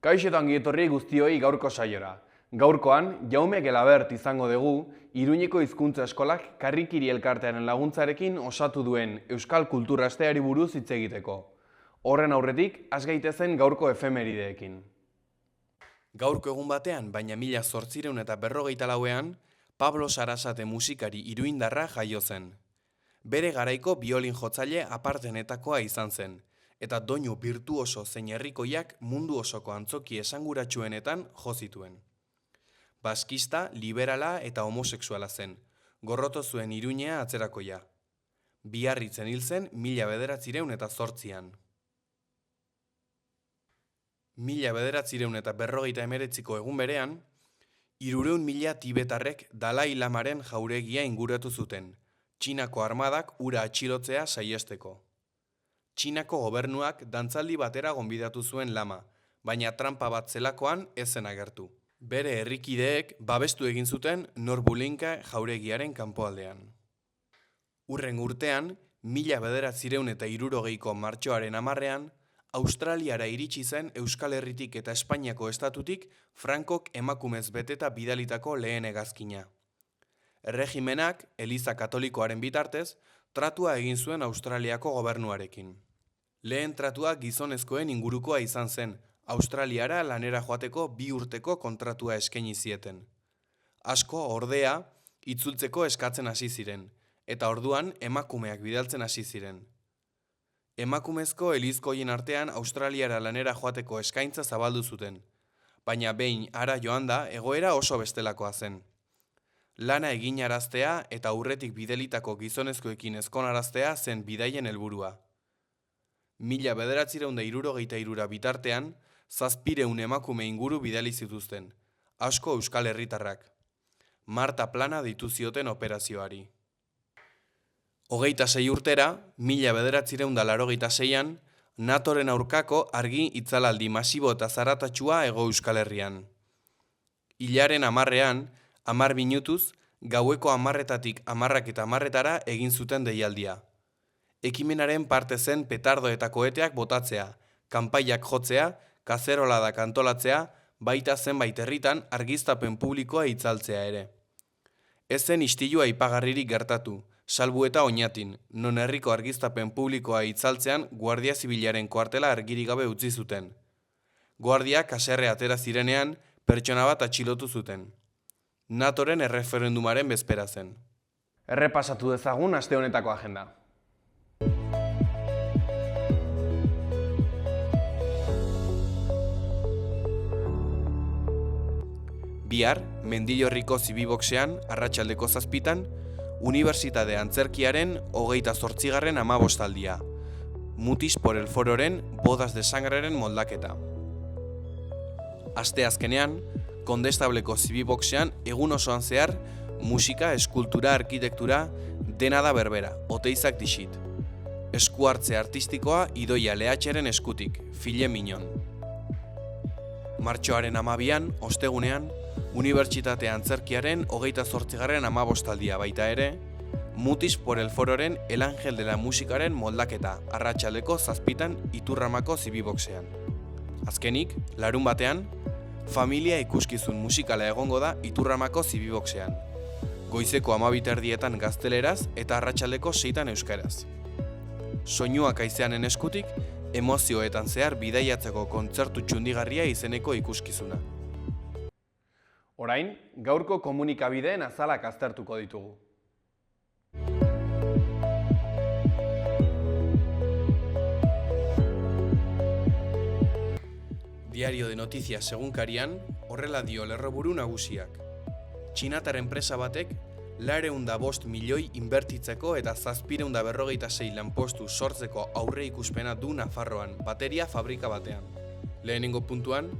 Kaixo eta ongi etorri guztioi gaurko saiora. Gaurkoan, Jaume Gelabert izango dugu, Iruñeko Hizkuntza Eskolak Karrikiri elkartearen laguntzarekin osatu duen Euskal Kultura Asteari buruz hitz egiteko. Horren aurretik, has gaitezen gaurko efemerideekin. Gaurko egun batean, baina 1854ean, Pablo Sarasate musikari iruindarra jaio zen. Bere garaiko biolin jotzaile apartenetakoa izan zen, eta doinu birtuoso zein herrikoiak mundu osoko antzoki esanguratsuenetan jo zituen. Baskista, liberala eta homosexuala zen, gorroto zuen Iruñea atzerakoia. Biarritzen hil zen 1908an. 1949ko egun berean, 300.000 tibetarrek Dalai Lamaren jauregia inguratu zuten, Txinako armadak hura atxilotzea saihesteko. Txinako gobernuak dantzaldi batera gonbidatu zuen Lama, baina tranpa bat zelakoan ez zen agertu. Bere herrikideek babestu egin zuten Norbulinka jauregiaren kanpoaldean. Hurrengo urtean, 1960ko martxoaren 10ean, Australiara iritsi zen Euskal Herritik eta Espainiako estatutik Frankok emakumez beteta bidalitako lehen hegazkina. Erregimenak, Eliza Katolikoaren bitartez, tratua egin zuen Australiako gobernuarekin. Lehen tratua gizonezkoen ingurukoa izan zen, Australiara lanera joateko 2 urteko kontratua eskaini zieten. Asko, ordea, itzultzeko eskatzen hasi ziren, eta orduan emakumeak bidaltzen hasi ziren. Emakumezko elizkoien artean Australiara lanera joateko eskaintza zabaldu zuten, baina behin hara joan da egoera oso bestelakoa zen. Lana eginaraztea eta aurretik bidelitako gizonezkoekin ezkonaraztea zen bidaien helburua. 1963 bitartean, 700 emakume inguru bidali zituzten, asko Euskal Herritarrak. Marta Plana deitu zioten operazioari. 26 urtera, 1986an, NATOren aurkako argi itzalaldi masibo eta zaratatsua Hego Euskal Herrian. Hilaren 10ean, 10 minutuz, gaueko 10etatik 10:10 egin zuten deialdia. Ekimenaren parte zen petardo eta koheteak botatzea, kanpaiak jotzea, kazeroladak antolatzea, baita zenbait herritan argiztapen publikoa itzaltzea ere. Ez zen istilua aipagarririk gertatu, salbu eta Oñatin, non herriko argiztapen publikoa itzaltzean Guardia Zibilaren kuartela argirik gabe utzi zuten. Guardiak haserre atera zirenean, pertsona bat atxilotu zuten. NATOren erreferendumaren bezpera zen. Errepasatu dezagun aste honetako agenda. Bihar, Mendillorriko Zibiboxean, arratsaldeko 7:00, Unibertsitate Antzerkiaren 28. amabostaldia. Mutis por el Fororen Bodas de Sangreren moldaketa. Asteazkenean, Kondestableko Zibiboxean egun osoan zehar, musika, eskultura, arkitektura, dena da berbera, Oteizak dixit. Eskuhartze artistikoa Idoia Lehatxeren eskutik, File Minon. Martxoaren 12an, ostegunean, Unibertsitate Antzerkiaren 28. amabostaldia baita ere, Mutis por el Fororen El Ángel de la Musikaren moldaketa, arratsaldeko 7:00 Iturramako Zibiboxean. Azkenik, larunbatean, familia ikuskizun musikala egongo da Iturramako Zibiboxean. Goizeko 12:30 gazteleraz eta arratsaldeko 6:00 euskaraz. Soinuak haizeanen eskutik, emozioetan zehar bidaiatzeko kontzertu txundigarria izeneko ikuskizuna. Orain, gaurko komunikabideen azalak aztertuko ditugu. Diario de Noticias egunkarian, horrela dio lerroburu nagusiak. Txinatar enpresa batek 405 milioi inbertitzeko eta 746 lanpostu sortzeko aurre ikuspena du Nafarroan, bateria fabrika batean. Lehenengo puntuan,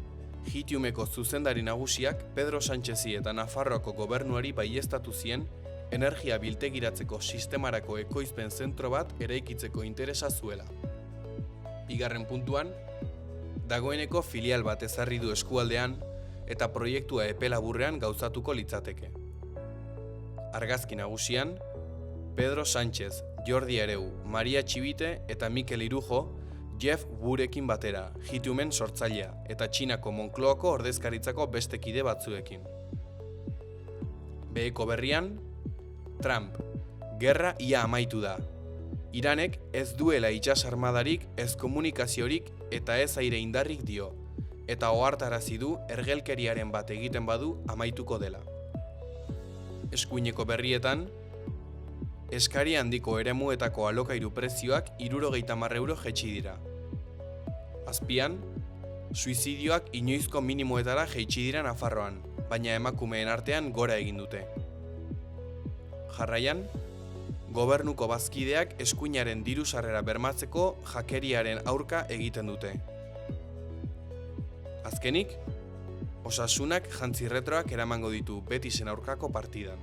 Hitiumeko zuzendari nagusiak Pedro Sánchezi eta Nafarroako gobernuari baieztatu zien energia biltegiratzeko sistemarako ekoizpen zentro bat eraikitzeko interesa zuela. Bigarren puntuan, dagoeneko filial bat ezarri du eskualdean eta proiektua epe laburrean gauzatuko litzateke. Argazki nagusian, Pedro Sánchez, Jordi Hereu, Maria Txibite eta Mikel Irujo Jeff Wurekin batera, Hitumen sortzailea, eta Txinako Moncloako ordezkaritzako beste kide batzuekin. Beheko berrian, Trump, gerra ia amaitu da. Iranek ez duela itsas armadarik, ez komunikaziorik eta ez aire indarrik dio, eta ohartarazi du ergelkeriaren bat egiten badu amaituko dela. Eskuineko berrietan, eskari handiko eremuetako alokairu prezioak 70 euro jaitsi dira. Azpian, suizidioak inoizko minimoetara jaitsi dira Nafarroan, baina emakumeen artean gora egin dute. Jarraian, gobernuko bazkideak eskuinaren diru sarrera bermatzeko jakeriaren aurka egiten dute. Azkenik, Osasunak jantzi retroak eramango ditu Betisen aurkako partidan.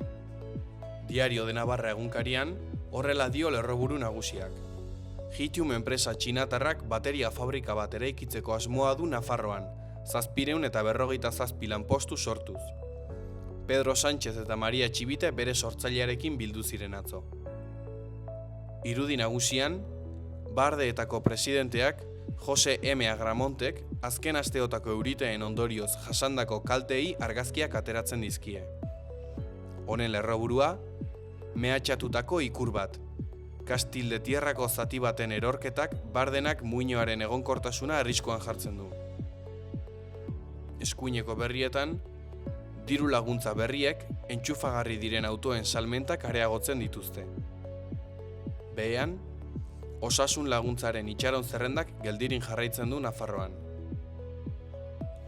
Diario de Navarra egunkarian, horrela dio lerroburu nagusiak. Hitium enpresa txinatarrak bateria fabrika bat eraikitzeko asmoa du Nafarroan, 757 lanpostu sortuz. Pedro Sánchez eta Maria Txibite bere sortzailearekin bildu ziren atzo. Irudi nagusian, Bardeetako presidenteak, Jose M. Agramontek, azken asteotako euriteen ondorioz jasandako kalteei argazkiak ateratzen dizkie. Honen lerroburua, mehatxatutako ikur bat. Kastil de Tierrako zati baten erorketak Bardenak muinoaren egonkortasuna arriskuan jartzen du. Eskuineko berrietan, diru laguntza berriek entxufagarri diren autoen salmentak areagotzen dituzte. Behean, osasun laguntzaren itxaron zerrendak geldirin jarraitzen du Nafarroan.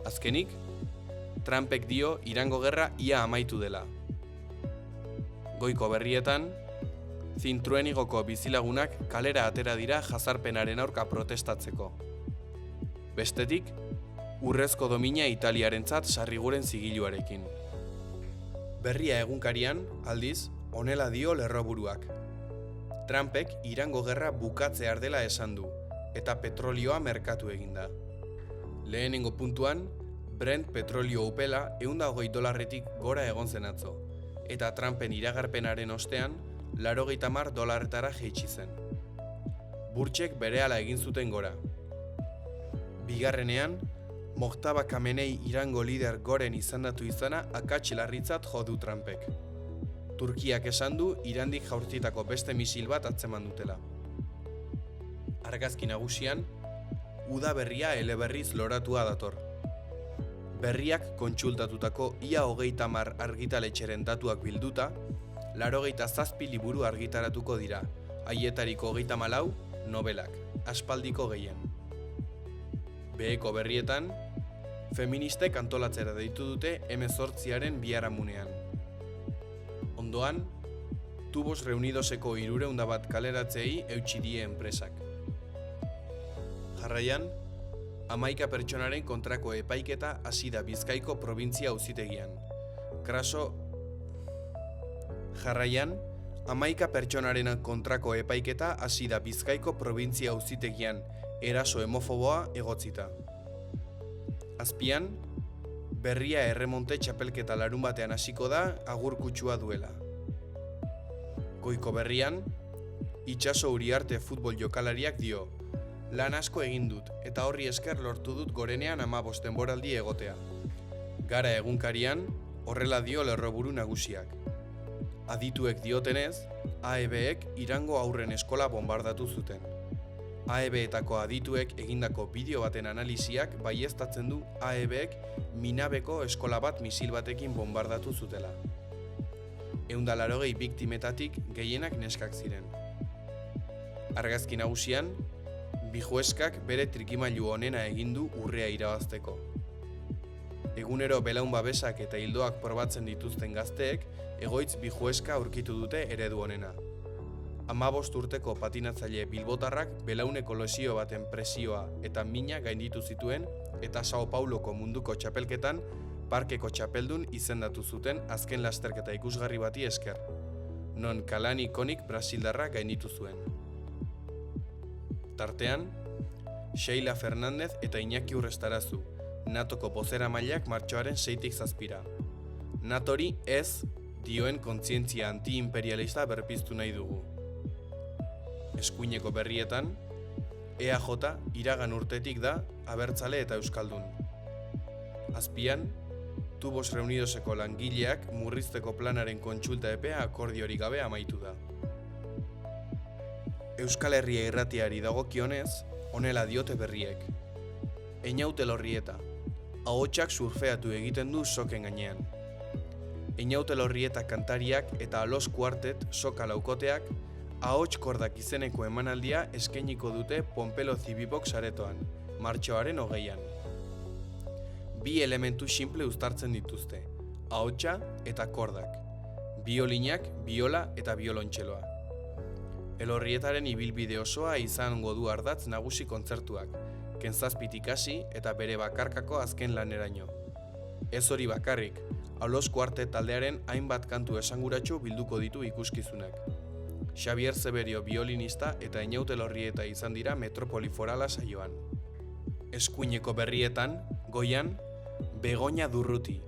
Azkenik, Trumpek dio Irango gerra ia amaitu dela. Goiko berrietan, Zintruenigoko bizilagunak kalera atera dira jazarpenaren aurka protestatzeko. Bestetik, urrezko domina Italiarentzat sarriguren zigiluarekin. Berria egunkarian, aldiz, honela dio lerroburuak. Trumpek Irango gerra bukatzear dela esan du, eta petrolioa merkatu eginda. Lehenengo puntuan, Brent petrolio upela $120 gora egon zen atzo, eta Trumpen iragarpenaren ostean, $80 jaitsi zen. Burtsek berehala egin zuten gora. Bigarrenean, Mojtaba Khamenei Irango lider goren izendatu izana akats larritzat jo du Trumpek. Turkiak esan du Irandik jaurtitako beste misil bat atzeman dutela. Argazki nagusian, udaberria eleberriz loratua dator. Berriak kontsultatutako ia 30 argitaletxeren datuak bilduta, 87 liburu argitaratuko dira, haietariko 34 nobelak, aspaldiko gehien. Beheko berrietan, feministek antolatzera deitu dute M8aren biharamunean. Ondoan, Tubos Reunidoseko 300 bat kaleratzeei eutsi die enpresak. Jarraian, 11 pertsonaren kontrako epaiketa hasi da Bizkaiko probintzia auzitegian. Jarraian, 11 pertsonaren kontrako epaiketa hasi da Bizkaiko probintzia auzitegian eraso hemofoboa egotzita. Azpian, Berria erremonte txapelketa larunbatean hasiko da agur kutsua duela. Goiko berrian, Itxaso Uriarte futbol jokalariak dio, lan asko egin dut eta horri esker lortu dut gorenean 15 denboraldi egotea. Gara egunkarian, horrela dio lerroburu nagusiak. Adituek diotenez, AEB-ek Irango haurren eskola bombardatu zuten. AEB-etako adituek egindako bideo baten analiziak baieztatzen du AEB-ek Minabeko eskola bat misil batekin bombardatu zutela. 180 biktimetatik gehienak neskak ziren. Argazki nagusian, Bijueskak bere trikimailu onena egin du urrea irabazteko. Egunero belaun babesak eta hildoak probatzen dituzten gazteek, egoitz Bijueska aurkitu dute eredu onena. 15 urteko patinatzaile bilbotarrak belauneko lesio baten presioa eta mina gainditu zituen eta Sao Pauloko munduko txapelketan parkeko txapeldun izendatu zuten azken lasterketa ikusgarri bati esker, non Kalani Konik brasildarra gainditu zuen. Tartean, Sheila Fernandez eta Iñaki Urrestarazu, NATOko bozeramaileak martxoaren 6tik 7. NATOri ez dioen kontzientzia antiimperialista berpiztu nahi dugu. Eskuineko berrietan, EAJ iragan urtetik da abertzale eta euskaldun. Azpian, Tubos Reunidoseko langileak murrizteko planaren kontsulta epea akordiorik gabe amaitu da. Euskal Herria irratiari dagokionez, honela diote berriek. Einaute Lorrieta, ahotsak surfeatu egiten du soken gainean. Einaute Lorrieta kantariak eta Alos Quartet soka laukoteak ahots kordak izeneko emanaldia eskainiko dute Pompelo Zibibox aretoan, martxoaren 20an. Bi elementu simple uztartzen dituzte, ahotsa eta kordak, biolinak, biola eta biolontxeloa. Elorrietaren ibilbide osoa izango du ardatz nagusi kontzertuak, kentzazpitik hasi eta bere bakarkako azken laneraino. Ez hori bakarrik, Alos Quartet taldearen hainbat kantu esanguratsu bilduko ditu ikuskizunak. Xabier Zeberio biolinista eta Einaute Lorrieta izan dira Metropoli Forala saioan. Eskuineko berrietan, goian, Begoña Durruti.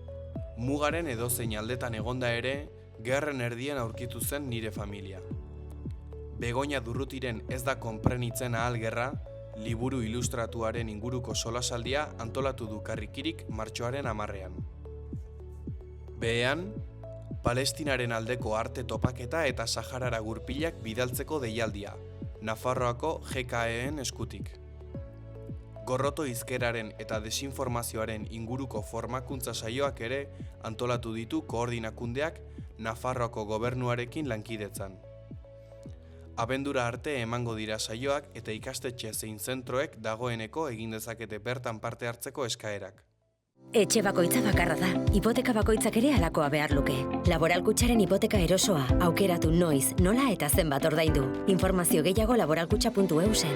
Mugaren edozein aldetan egonda ere, gerren erdian aurkitu zen nire familia. Begoña Durrutiren Ez da konprenitzen ahal gerra, liburu ilustratuaren inguruko solasaldia antolatu du Karrikirik martxoaren 10ean. Behean, Palestinaren aldeko arte topaketa eta Saharara gurpilak bidaltzeko deialdia, Nafarroako GKE-en eskutik. Gorroto hizkeraren eta desinformazioaren inguruko formakuntza saioak ere antolatu ditu koordinakundeak Nafarroako gobernuarekin lankidetzan. Abendura arte emango dira saioak eta ikastetxe zein zentroek dagoeneko egin dezakete bertan parte hartzeko eskaerak. Etxe bakoitza bakarra da, hipoteka bakoitzak ere halakoa behar luke. Laboral Kutxaren hipoteka erosoa, aukeratu noiz, nola eta zenbat ordaindu. Informazio gehiago laboralkutxa.eusen.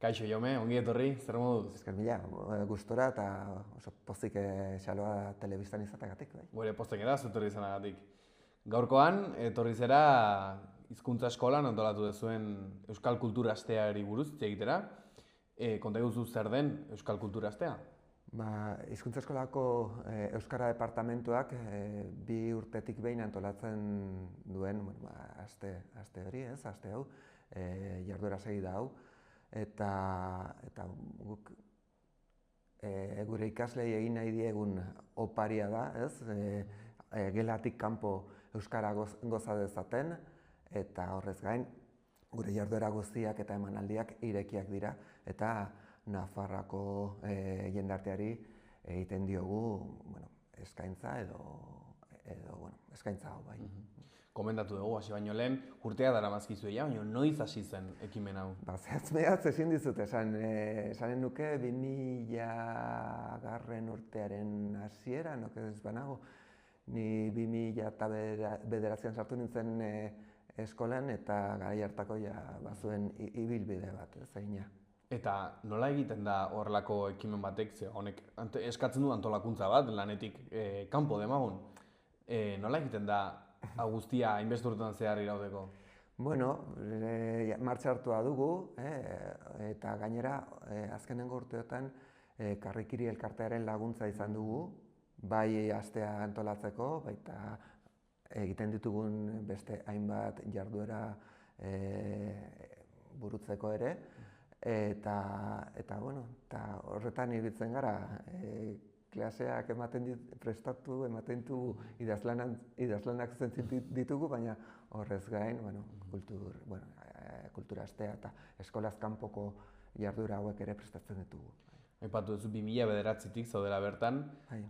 Kaixo Jaume, ongi etorri, zer moduz? Esker mila, gustora eta oso pozik xaloa telebistan izateagatik. Bai. Gure pozten gara, zutorri izanagatik. Gaurkoan, etorri zera hizkuntza eskolan antolatu duzuen Euskal Kultura Asteari buruz hitz egitera. Konta iguzu zer den Euskal Kultura Astea? Hizkuntza eskolako Euskara Departamentuak 2 urtetik behin antolatzen duen aste hori, aste hau, jarduera segida hau. Eta guk gure ikaslei egin nahi diegun oparia da, gelatik kanpo euskara goza dezaten, eta horrez gain gure jarduera guztiak eta emanaldiak irekiak dira, eta Nafarroako jendarteari egiten diogu eskaintza eskaintza hau bai. Komendatu dugu, hasi baino lehen, urtea daramazkizu baina noiz hasi zen ekimen hau? Zehatz ezin dizut, esanen nuke 2000 urtearen hasiera, ez banago. Ni 2009an sartu nintzen eskolan eta garai hartako bazuen ibilbide bat, zaina. Eta nola egiten da horrelako ekimen batek, honek eskatzen du antolakuntza bat, lanetik kanpo demagun. Nola egiten da guztia hainbeste urtean zehar irauteko? Martxa hartua dugu, eta gainera azkenengo urteotan Karrikiri elkartearen laguntza izan dugu, bai astea antolatzeko, baita egiten ditugun beste hainbat jarduera burutzeko ere, eta horretan ibiltzen gara. Klaseak prestatu, ematen ditugu, idazlanak zuzentzen ditugu, baina horrez gain, kultura astea eta eskolaz kanpoko jarduera hauek ere prestatzen ditugu. Aipatu duzu 2009tik zaudela bertan,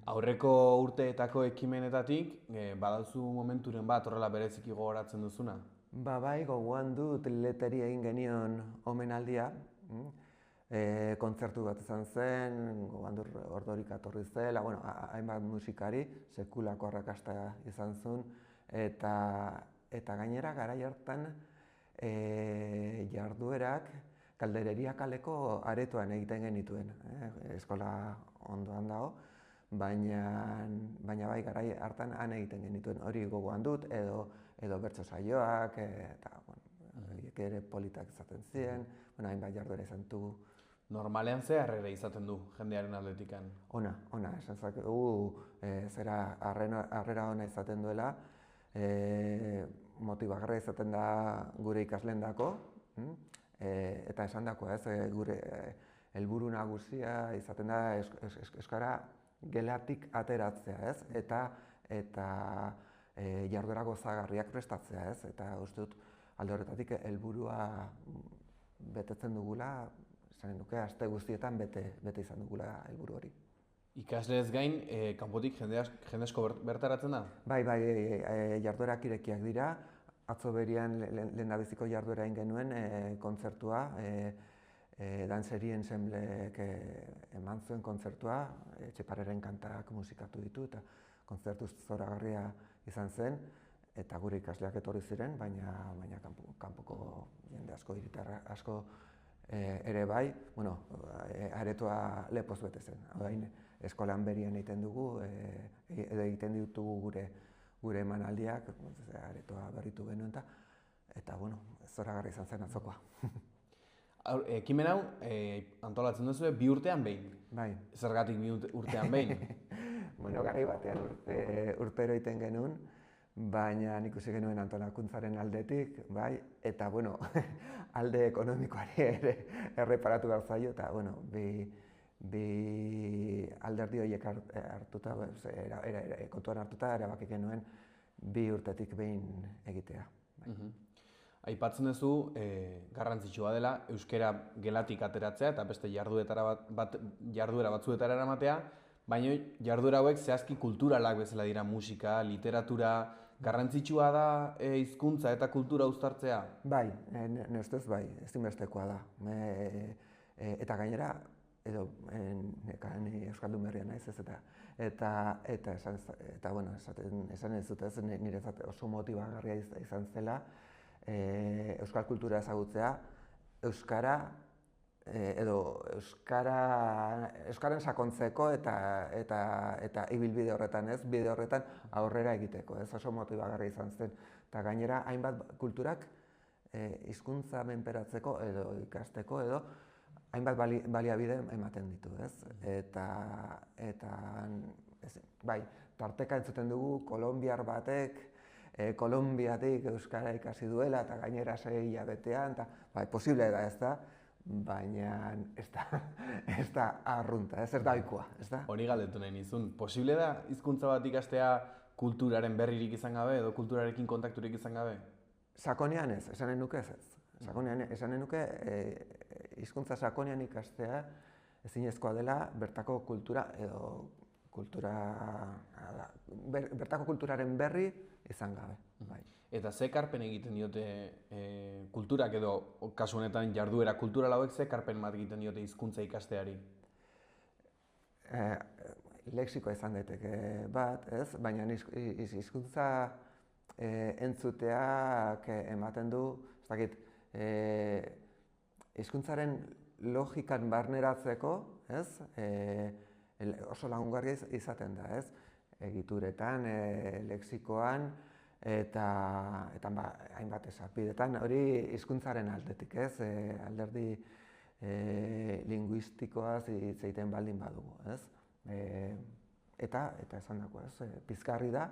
aurreko urteetako ekimenetatik, badauzu momenturen bat horrela bereziki gogoratzen duzuna? Bai, gogoan dut leteri egin genion omenaldia, kontzertu bat izan zen, Ordorik atorri zela, hainbat musikari, sekulako arrakasta izan zuen, eta gainera garai hartan jarduerak Kaldereria kaleko aretoan egiten genituen, eskola ondoan dago, baina bai garai hartan han egiten genituen, hori gogoan dut, edo bertso saioak, eta horiek ere politak izaten ziren, hainbat jarduera izan ditugu. Normalean ze harrera izaten du jendearen aldetikan? Ona, esan zakegu zera harrera ona izaten duela, motibagarria izaten da gure ikasleendako, eta esan dako gure helburu nagusia izaten da euskara gelatik ateratzea, eta jarduera gozagarriak prestatzea, eta uste dut alde horretatik helburua betetzen dugula, esanen duke, aste guztietan bete izan dugula helburu hori. Ikasleez gain, kanpotik jende asko bertaratzen da? Bai, jarduerak irekiak dira. Atzo berian lehendabiziko jarduera egin genuen kontzertua, Danseri Ensemblek eman zuen kontzertua, Etxepareren kantak musikatu ditu, eta kontzertu zoragarria izan zen, eta gure ikasleak etorri ziren, baina kanpoko jende asko, hiritar asko ere bai, aretoa lepoz bete zen. Orain eskolan berian egiten dugu, edo egiten ditugu gure emanaldiak, aretoa berritu genuen, eta zoragarria izan zen atzokoa. Ekimen hau antolatzen duzu 2 urtean behin? Bai. Zergatik 2 urtean behin? Garai batean urtero egiten genuen, baina ikusi genuen antolakuntzaren aldetik, bai, eta alde ekonomikoari ere erreparatu behar zaio, eta bi alderdi horiek kontuan hartuta erabaki genuen 2 urtetik behin egitea. Aipatzen duzu garrantzitsua dela euskara gelatik ateratzea eta beste jarduera batzuetara eramatea, baina jarduera hauek zehazki kulturalak bezala dira, musika, literatura. Garrantzitsua da hizkuntza eta kultura uztartzea? Bai, nire ustez bai, ezinbestekoa da. Eta gainera, ni euskaldun berria naiz ez, eta esan ez dut ez, niretzat oso motibagarria izan zela euskal kultura ezagutzea, euskaren sakontzeko eta ibilbide horretan bide horretan aurrera egiteko, oso motibagarria izan zen. Eta gainera, hainbat kulturak hizkuntza menperatzeko edo ikasteko edo hainbat baliabide ematen ditu, Eta bai, tarteka entzuten dugu kolonbiar batek Kolonbiatik euskara ikasi duela eta gainera 6 hilabetean, eta posible da, ez da? Baina ez da arrunta, ez da ohikoa, ez da? Hori galdetu nahi nizun, posible da hizkuntza bat ikastea kulturaren berririk izan gabe edo kulturarekin kontakturik izan gabe? Sakonean ez, esanen nuke ez. Sakonean esanen nuke hizkuntza sakonean ikastea ezinezkoa dela bertako kultura edo bertako kulturaren berri izan gabe. Eta ze ekarpen egiten diote kulturak edo kasu honetan jarduera kultural hauek ze ekarpen bat egiten diote hizkuntza ikasteari? Lexikoa izan daiteke bat, ez? Baina hizkuntza entzuteak ematen du, ez dakit, hizkuntzaren logikan barneratzeko, ez? Oso lagungarria izaten da, ez? Egituretan, lexikoan, eta hainbat esapidetan, hori hizkuntzaren aldetik, ez? Alderdi linguistikoaz hitz egiten baldin badugu, ez? Eta esan dako, ez? Pizgarri da,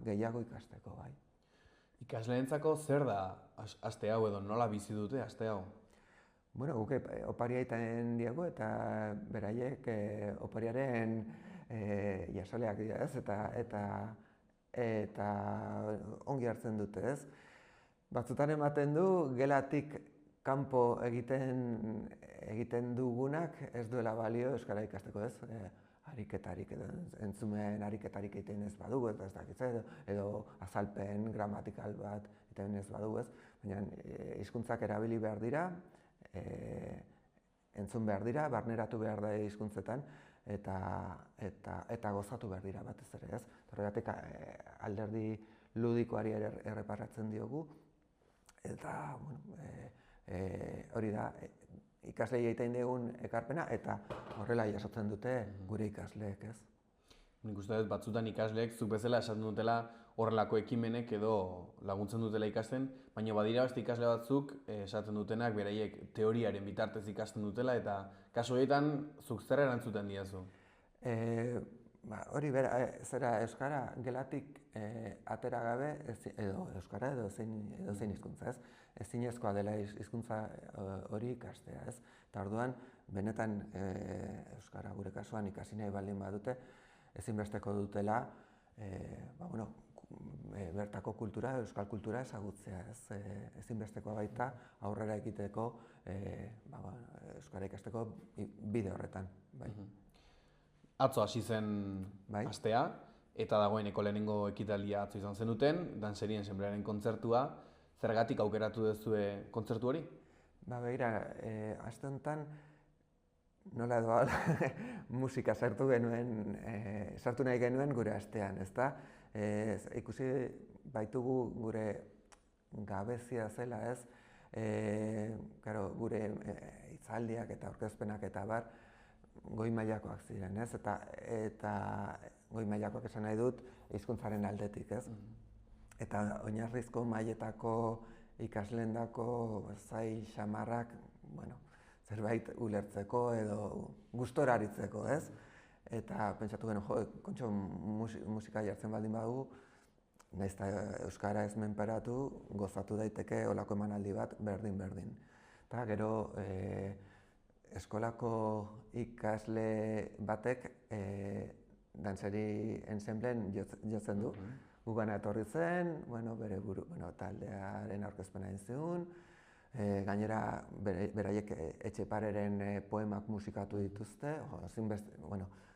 gehiago ikasteko, bai. Ikasleentzako zer da aste hau edo nola bizi dute aste hau? Guk oparia egiten diegu eta beraiek opariaren jasaleak dira, ez? Eta ongi hartzen dute, ez? Batzutan ematen du, gelatik kanpo egiten dugunak ez duela balio euskara ikasteko, ez? Ariketarik edo entzumen ariketarik egiten ez badugu, ez dakit, edo azalpen gramatikal bat egiten ez badugu, ez? Baina hizkuntzak erabili behar dira, entzun behar dira, barneratu behar da hizkuntzetan, eta gozatu behar dira batez ere, ez? Horregatik alderdi ludikoari erreparatzen diogu, eta hori da, ikaslei egiten dugun ekarpena, eta horrela jasotzen dute gure ikasleek, ez? Nik uste dut batzutan ikasleek zuk bezala esaten dutela horrelako ekimenek edo laguntzen dutela ikasten, baina badira beste ikasle batzuk esaten dutenak beraiek teoriaren bitartez ikasten dutela, eta kasu horietan zuk zer erantzuten diazu? Hori zera euskara gelatik atera gabe, edo euskara edo zein hizkuntza, ez? Ezinezkoa dela hizkuntza hori ikastea, ez? Eta orduan, benetan euskara gure kasuan ikasi nahi baldin badute, ezinbesteko dutela bertako kultura, euskal kultura ezagutzea, ez? Ezinbestekoa baita aurrera egiteko euskara ikasteko bide horretan, bai. Atzo hasi zen astea, eta dagoeneko lehenengo ekitaldia atzo izan zenuten, Danserien Ensemblearen kontzertua. Zergatik aukeratu duzue kontzertu hori? Begira, aste honetan nola edo musika sartu nahi genuen gure astean, ezta? Ikusi baitugu gure gabezia zela, ez? Gure hitzaldiak eta aurkezpenak eta bar, goi mailakoak ziren, ez? Eta goi mailakoak esan nahi dut hizkuntzaren aldetik, ez? Eta oinarrizko mailetako ikasleendako zai xamarrak, zerbait ulertzeko edo gustora aritzeko, ez? Eta pentsatu genuen, kontxo musika jartzen baldin badugu, nahiz eta euskara ez menperatu, gozatu daiteke olako emanaldi bat berdin-berdin. Eta gero eskolako ikasle batek Danseri Ensemblen jotzen du. Gugana etorri zen, bere taldearen aurkezpena egin zigun, gainera beraiek Etxepareren poemak musikatu dituzte,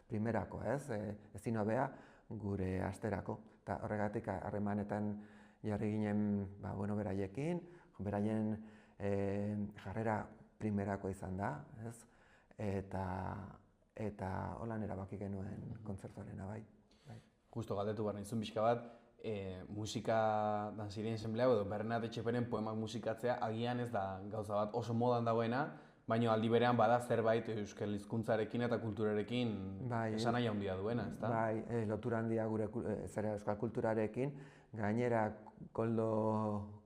primerako, ez? Ezin hobea gure asterako. Eta horregatik harremanetan jarri ginen beraiekin, beraien jarrera primerako izan da, ez? Eta holan erabaki genuen kontzertuarena, bai. Justo galdetu behar nizun pixka bat, musika Dansserien Ensemblea edo Bernat Etxeperen poemak musikatzea agian ez da gauza bat oso modan dagoena, baina aldi berean bada zerbait euskal hizkuntzarekin eta kulturarekin esan nahi handia duena, ezta? Bai, lotura handia gure euskal kulturarekin, gainera Koldo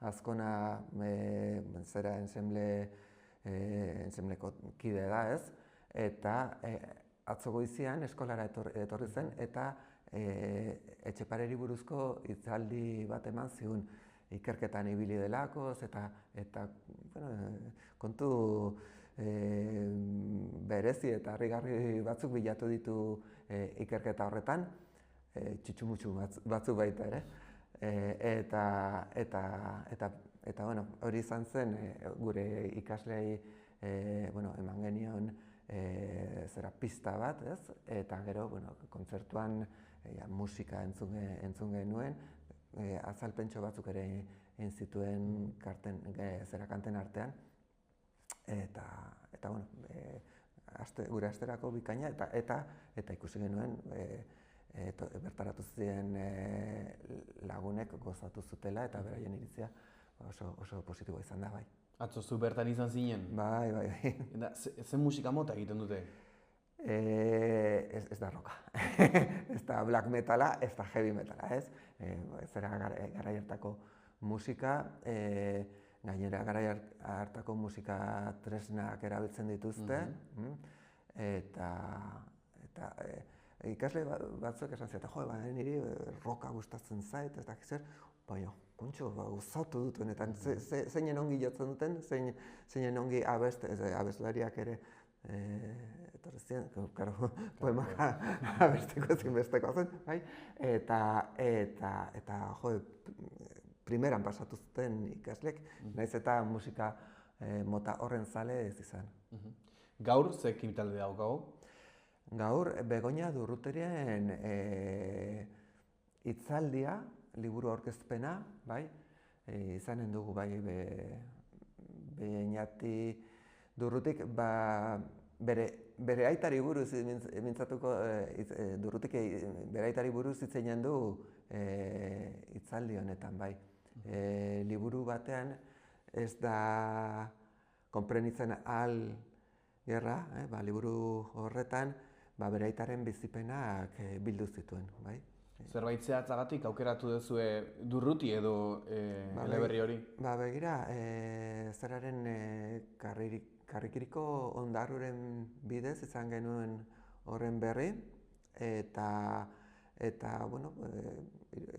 Azkona zera ensembleko kide da, ez? Eta atzo goizian eskolara etorri zen eta Etxepareri buruzko hitzaldi bat eman zigun ikerketan ibili delakoz eta kontu berezi eta harrigarri batzuk bilatu ditu ikerketa horretan, txutxumutxu batzuk baita ere. Eta hori izan zen gure ikaslei eman genion pista bat, ez? Eta gero, kontzertuan musika entzun genuen, azalpentxo batzuk ere egin zituen kanten artean. Eta gure asterako bikaina, eta ikusi genuen bertaratu ziren lagunek gozatu zutela eta beraien iritzia oso positiboa izan da, bai. Atzo zu bertan izan zinen? Bai. Zer musika mota egiten dute? Ez da roka. Ez da black metala, ez da heavy metala, ez? Zera garai hartako musika, gainera garai hartako musika tresnak erabiltzen dituzte, eta ikasle batzuk esan zieten, niri roka gustatzen zait, ez dakit zer, baina, kontxo, gozatu dut honetan, zeinen ongi jotzen duten, zeinen ongi abeslariak ere etorri ziren, poemak abesteko zinbesteko zen, bai? Eta, primeran pasatu zuten ikaslek, nahiz eta musika mota horren zale ez izan. Gaur, ze ekitaldi daukagu? Gaur, Begoña Durruteriaren hitzaldia, liburu aurkezpena, bai, izanen dugu, bai, Beñati Durrutik, bere aitari buruz, mintzatuko, Durrutik bere aitari buruz hitzeinen du hitzaldi honetan, bai. Liburu batean, ez da konprenitzen ahal gerra, liburu horretan, bere aitaren bizipenak bildu zituen, bai. Zerbait zehatzagatik aukeratu duzue Durruti edo eleberri hori? Begira, zeraren Karrikiriko ondarruren bidez izan genuen horren berri, eta bueno,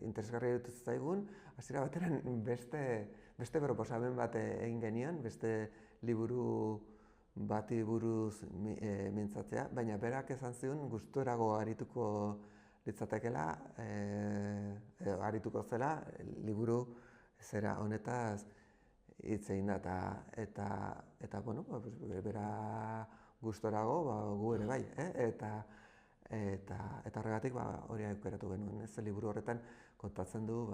interesgarria iruditu zitzaigun, hasiera batean beste proposamen bat egin genion, beste liburu bati buruz mintzatzea, baina berak esan zion gusturago arituko litzatekela, arituko zela liburu zera honetaz hitz egin da, eta bueno, bera gustorago, gu ere bai, eta horregatik hori aukeratu genuen, ez liburu horretan kontatzen du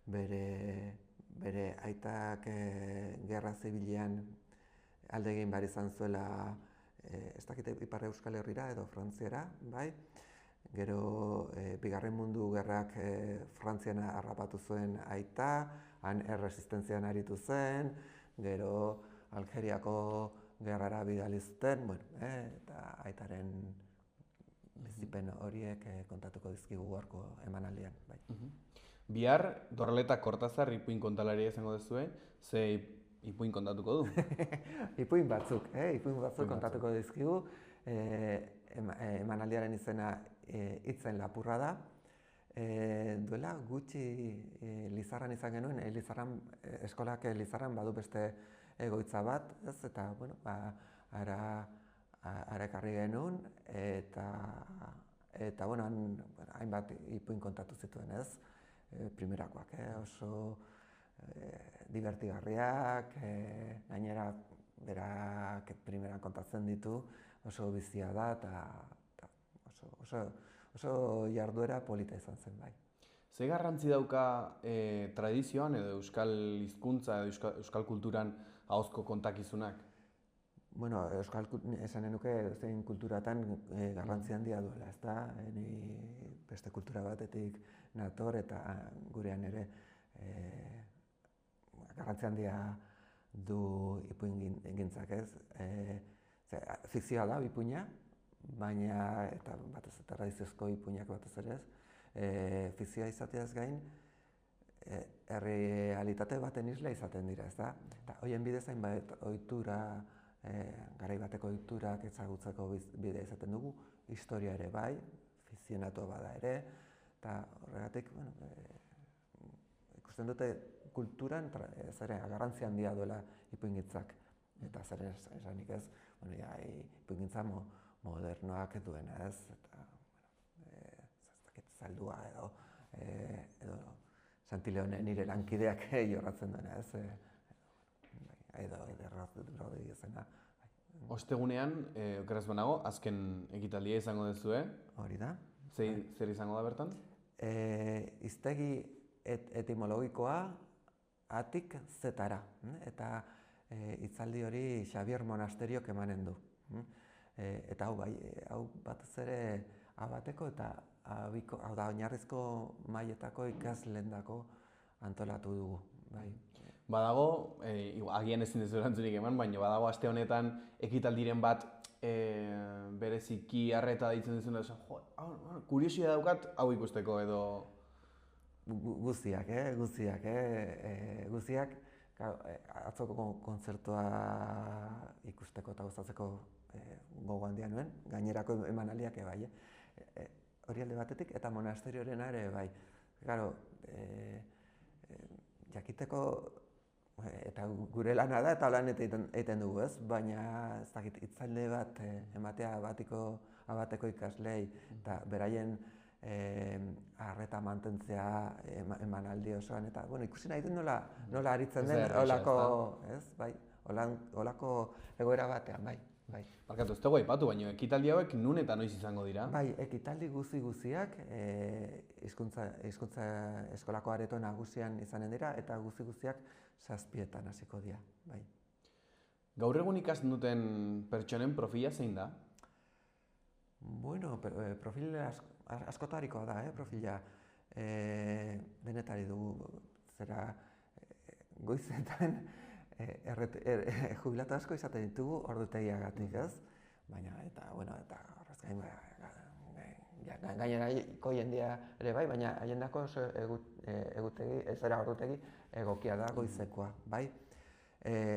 bere aitak gerra zibilean alde egin behar izan zuela, ez dakite Ipar Euskal Herrira edo Frantziara, bai? Gero Bigarren Mundu Gerrak Frantzian harrapatu zuen aita, han erresistentzian aritu zen, gero Algeriako gerrara bidali zuten, eta aitaren bizipen horiek kontatuko dizkigu gaurko emanaldian, bai. Bihar, Dorleta Kortazar ipuin kontalaria izango duzue, ze ipuin kontatuko du? Ipuin batzuk kontatuko dizkigu. Emanaldiaren izena Hitzen lapurra da. Duela gutxi Lizarran izan genuen, eskolak Lizarran badu beste egoitza bat, eta bueno, ara ekarri genuen, eta bueno, hainbat ipuin kontatu zituen, ez? Primerakoak, oso divertigarriak, gainera berak primeran kontatzen ditu, oso bizia da, eta oso jarduera polita izan zen, bai. Ze garrantzi dauka tradizioan edo euskal hizkuntza edo euskal kulturan ahozko kontakizunak? Bueno, esanen nuke zein kulturatan garrantzi handia duela, ezta? Ni beste kultura batetik nator eta gurean ere garrantzi handia du ipuingintzak, ez? Fikzioa da ipuina, baina eta batez eta tradiziozko ipuinak batez ere ez, fikzioa izateaz gain errealitate baten isla izaten dira, ezta? Eta horien bidez hainbat ohitura, garai bateko ohiturak ezagutzeko bidea izaten dugu, historia ere bai, fikzionatua bada ere, eta horregatik, ikusten dute kulturan garrantzi handia duela ipuingintzak, eta zer esanik ez, ipuingintza modernoak duena ez, eta zaldua edo Santileone nire lankideak jorratzen duena ez, edo Rodriguezena. Ostegunean, okeraz banago, azken ekitaldia izango duzue. Hori da. Zer izango da bertan? Hiztegi etimologikoa Atik Zetara, eta hitzaldi hori Xabier Monasteriok emanen du. Eta hau batez ere abateko eta hau da oinarrizko mailetako ikasleendako antolatu dugu. Badago, agian ezin duzu erantzunik eman, baina badago aste honetan ekitaldiren bat bereziki arreta deitzen duzuna, kuriosia daukat hau ikusteko edo... Guztiak, atzoko kontzertua ikusteko eta gozatzeko gogo handia nuen, gainerako emanaldiak bai. Hori alde batetik eta monasterioarena ere bai. Claro, jakiteko eta gure lana da eta lan egiten dugu, ez? Baina ez dakit hitzaldi bat ematea abateko ikaslei eta beraien arreta mantentzea emanaldi osoan eta ikusi nahi dut nola aritzen den holako egoera batean, bai. Barkatu, ez dugu aipatu, baina ekitaldi hauek nun eta noiz izango dira? Bai, ekitaldi guztiak hizkuntza eskolako areto nagusian izanen dira eta guztiak 7etan hasiko dira, bai. Gaur egun ikasten duten pertsonen profila zein da? Bueno, profil askotarikoa da, profila. Denetari dugu, zera goizetan jubilatu asko izaten ditugu ordutegiagatik, ez? Baina, eta horrez gain, gainerako jendea ere bai, baina jendako oso egutegi, ez era ordutegi egokia da goizekoa, bai?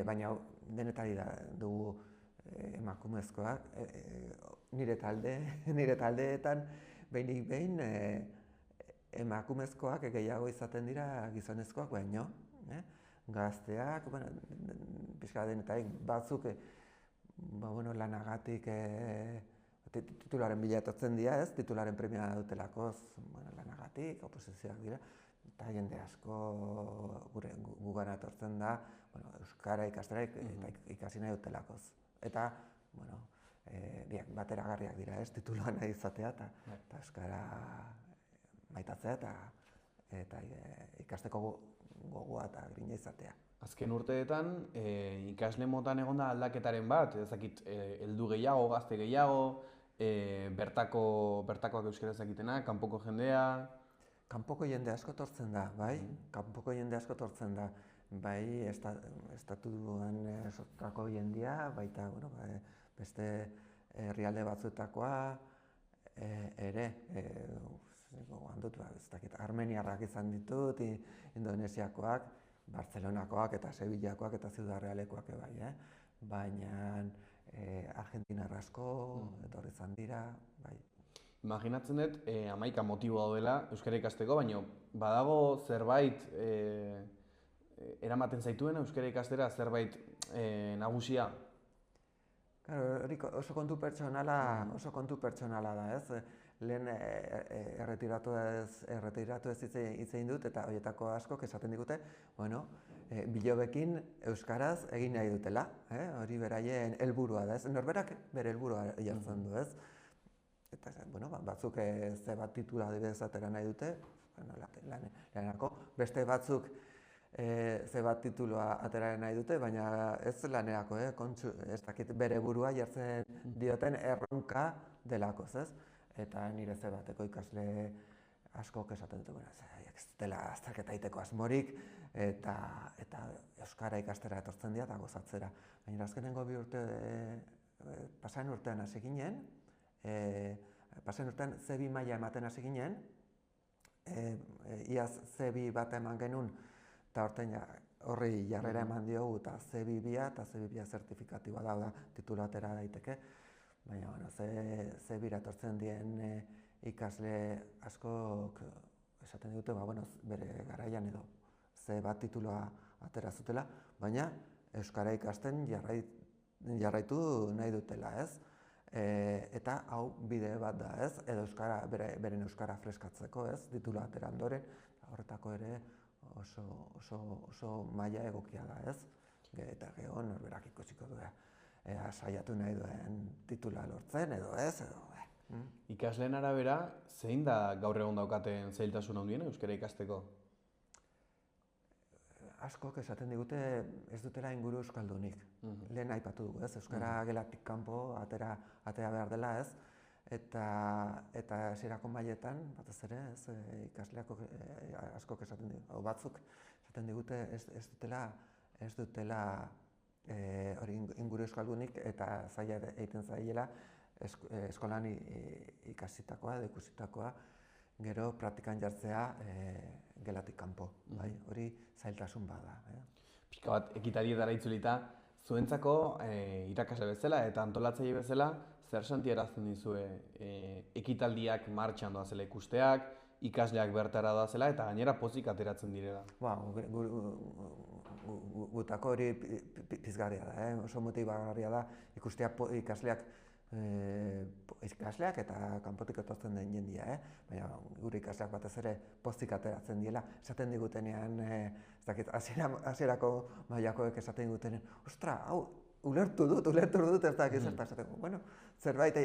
Baina denetari da dugu emakumezkoak, nire taldeetan behinik behin emakumezkoak gehiago izaten dira gizonezkoak baino, gazteak, pixka denetarik batzuk lanagatik titularen bila etortzen dira, ez? Titularen premia dutelakoz lanagatik, oposizioak dira, eta jende asko gugana etortzen da, euskara ikastera ikasi nahi dutelakoz. Eta, bateragarriak dira, ez? Titulua nahi izatea eta euskara maitatzea eta ikasteko gogoa eta grina izatea. Azken urteetan, ikasle motan egon da aldaketaren bat, ezakit, heldu gehiago, gazte gehiago, bertakoak euskara ezakitenak, kanpoko jendea... Kanpoko jende asko tortzen da, bai? Kanpoko jende asko tortzen da, bai, estatuan sortutako jendea, baita, beste herrialde batzuetakoa ere, armeniarrak izan ditut, indonesiakoak, Bartzelonakoak eta Sevillakoak eta Ciudad Realekoak bai, baina argentinar asko etorri izan dira, bai. Imaginatzen dut, 11 motibo daudela euskara ikasteko, baina badago zerbait eramaten zaituen euskara ikastera, zerbait nagusia? Hori oso kontu pertsonala da, ez? Lehen erretiratu ez hitz egin dut eta horietako askok esaten digute, bilobekin euskaraz egin nahi dutela, hori beraien helburua da, ez? Norberak bere helburua jartzen du, ez? Eta, batzuk ze bat titula adibidez atera nahi dute, lanerako, beste batzuk ze bat titulua atera nahi dute, baina ez lanerako, ez dakit bere burua jartzen dioten erronka delakoz, ez? Eta nire ze bateko ikasle askok esaten dute, ez dela azterketa egiteko asmorik, eta euskara ikastera etortzen dira eta gozatzera. Baina azkenengo bi urte, pasaren urtean hasi ginen, pasaren urtean C2 maila ematen hasi ginen, iaz C2 bat eman genuen, eta horri jarrera eman diogu, eta C2 eta C2 zertifikatiboa da, titulatera daiteke. Baina, C2 etortzen dien ikasle askok esaten dute, bere garaian edo C bat titulua atera zutela, baina euskara ikasten jarraitu nahi dutela, ez? Eta hau bide bat da, ez? Edo beren euskara freskatzeko, ez? Titula atera ondoren, horretako ere oso maila egokia da, ez? Eta gero norberak ikusiko du, saiatu nahi duen titula lortzen edo ez, edo... Ikasleen arabera, zein da gaur egun daukaten zailtasun handiena euskara ikasteko? Askok esaten digute ez dutela inguru euskaldunik. Lehen aipatu dugu, ez? Euskara gelatik kanpo atera behar dela, ez? Eta hasierako mailetan, batez ere, ikasleak askok esaten digute, batzuk esaten digute ez dutela hori inguru euskaldunik eta zaila egiten zaiela eskolan ikasitakoa edo ikusitakoa gero praktikan jartzea gelatik kanpo, bai? Hori zailtasun bada. Pixka bat, ekitarietara itzulita, zuentzako irakasle bezala eta antolatzaile bezala, zer sentiarazten dizue ekitaldiak martxan doazela ikusteak, ikasleak bertara doazela eta gainera pozik ateratzen direla? Gutako hori pizgarria da, oso motibagarria da ikustea ikasleak eta kanpotik etortzen den jendia, baina gure ikasleak batez ere pozik ateratzen diela. Esaten digutenean, hasierako mailakoek esaten digutenean, ostra, hau, ulertu dut, ez dakit zertan esaten dugu. Zerbait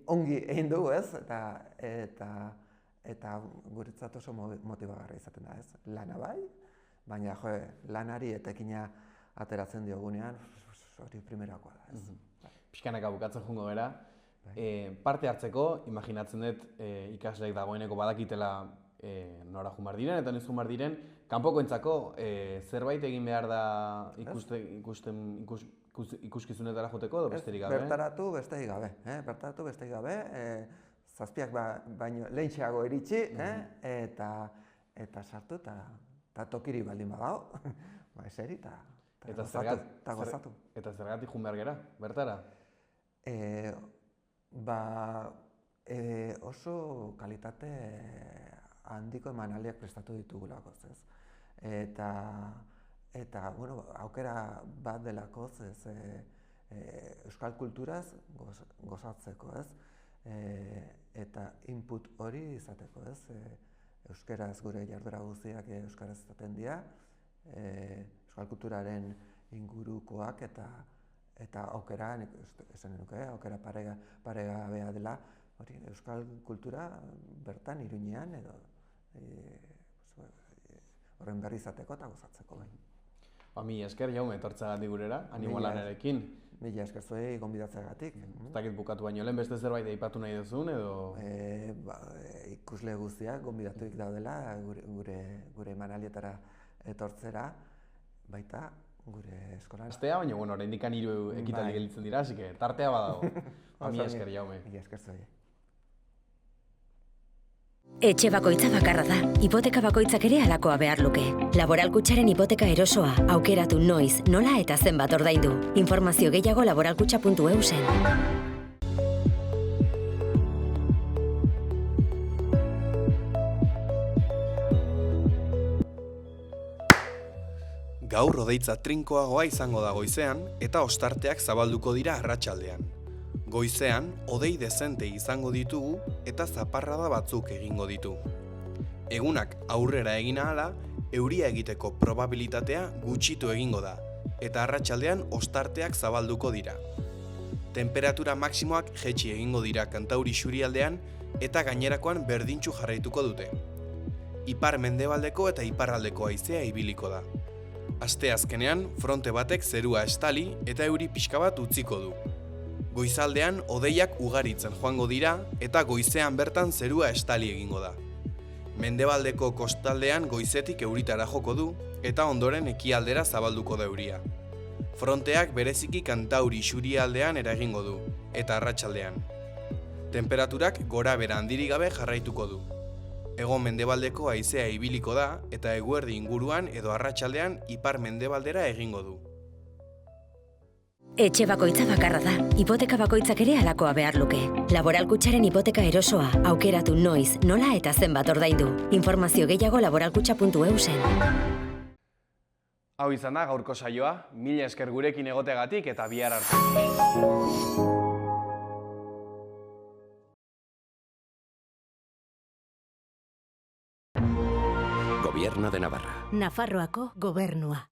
ongi egin dugu, ez? Eta guretzat oso motibagarria izaten da, ez? Lana bai, baina lanari etekina ateratzen diogunean, hori primerakoa da, ez? Pixkanaka bukatzen joango gara. Parte hartzeko, imaginatzen dut ikasleek dagoeneko badakitela nora jumar diren eta noiz jumar diren, kanpokoentzako zerbait egin behar da ikuskizunetara joteko edo besterik gabe? Bertaratu besterik gabe, zazpiak baino lehentxeago iritsi, eta sartu eta tokiri baldin badago, eseri eta gozatu. Eta zergatik jun behar gera, bertara? Oso kalitate handiko emanaldiak prestatu ditugulako, ez? Eta aukera bat delako, euskal kulturaz gozatzeko, ez? Eta input hori izateko, ez? Euskaraz gure jarduera guztiak euskaraz izaten dira, euskal kulturaren ingurukoak eta aukera, esan nuke, aukera paregabea dela, hori euskal kultura bertan Iruñean edo horren berri izateko eta gozatzeko bai. Mila esker, Jaume, etortzeagatik gurera, animalanarekin. Mila esker zuei gonbidatzeagatik. Ez dakit bukatu baino lehen beste zerbait aipatu nahi duzun edo... Ikusle guztiak gonbidatuik daudela gure emanaldietara etortzera, baita gure eskolan. Astea, baina oraindik 3 ekitaldi gelditzen dira, así que tartea badago. Mila esker, Jaume. Mila esker zuei. Etxe bakoitza bakarra da, hipoteka bakoitzak ere halakoa behar luke. Laboral Kutxaren hipoteka erosoa, aukeratu noiz, nola eta zenbat ordaindu. Informazio gehiago laboralkutxa.eusen. Gaur odeitza trinkoagoa izango da goizean eta ostarteak zabalduko dira arratsaldean. Goizean, odei dezente izango ditugu eta zaparrada batzuk egingo ditu. Egunak aurrera egin ahala, euria egiteko probabilitatea gutxitu egingo da, eta arratsaldean ostarteak zabalduko dira. Temperatura maksimoak jaitsi egingo dira Kantauri isurialdean eta gainerakoan berdintsu jarraituko dute. Ipar-mendebaldeko eta iparraldeko haizea ibiliko da. Asteazkenean, fronte batek zerua estali eta euri pixka bat utziko du. Goizaldean hodeiak ugaritzen joango dira eta goizean bertan zerua estali egingo da. Mendebaldeko kostaldean goizetik euritara joko du eta ondoren ekialdera zabalduko da euria. Fronteak bereziki Kantauri isurialdean eragingo du eta arratsaldean. Tenperaturak gorabehera handirik gabe jarraituko du. Hego-mendebaldeko haizea ibiliko da eta eguerdi inguruan edo arratsaldean ipar-mendebaldera egingo du. Etxe bakoitza bakarra da, hipoteka bakoitzak ere halakoa behar luke. Laboral Kutxaren hipoteka erosoa, aukeratu noiz, nola eta zenbat ordaindu. Informazio gehiago laboralkutxa.eusen. Hau izan da gaurko saioa, mila esker gurekin egotegatik eta bihar arte. Gobierno de Navarra. Nafarroako gobernua.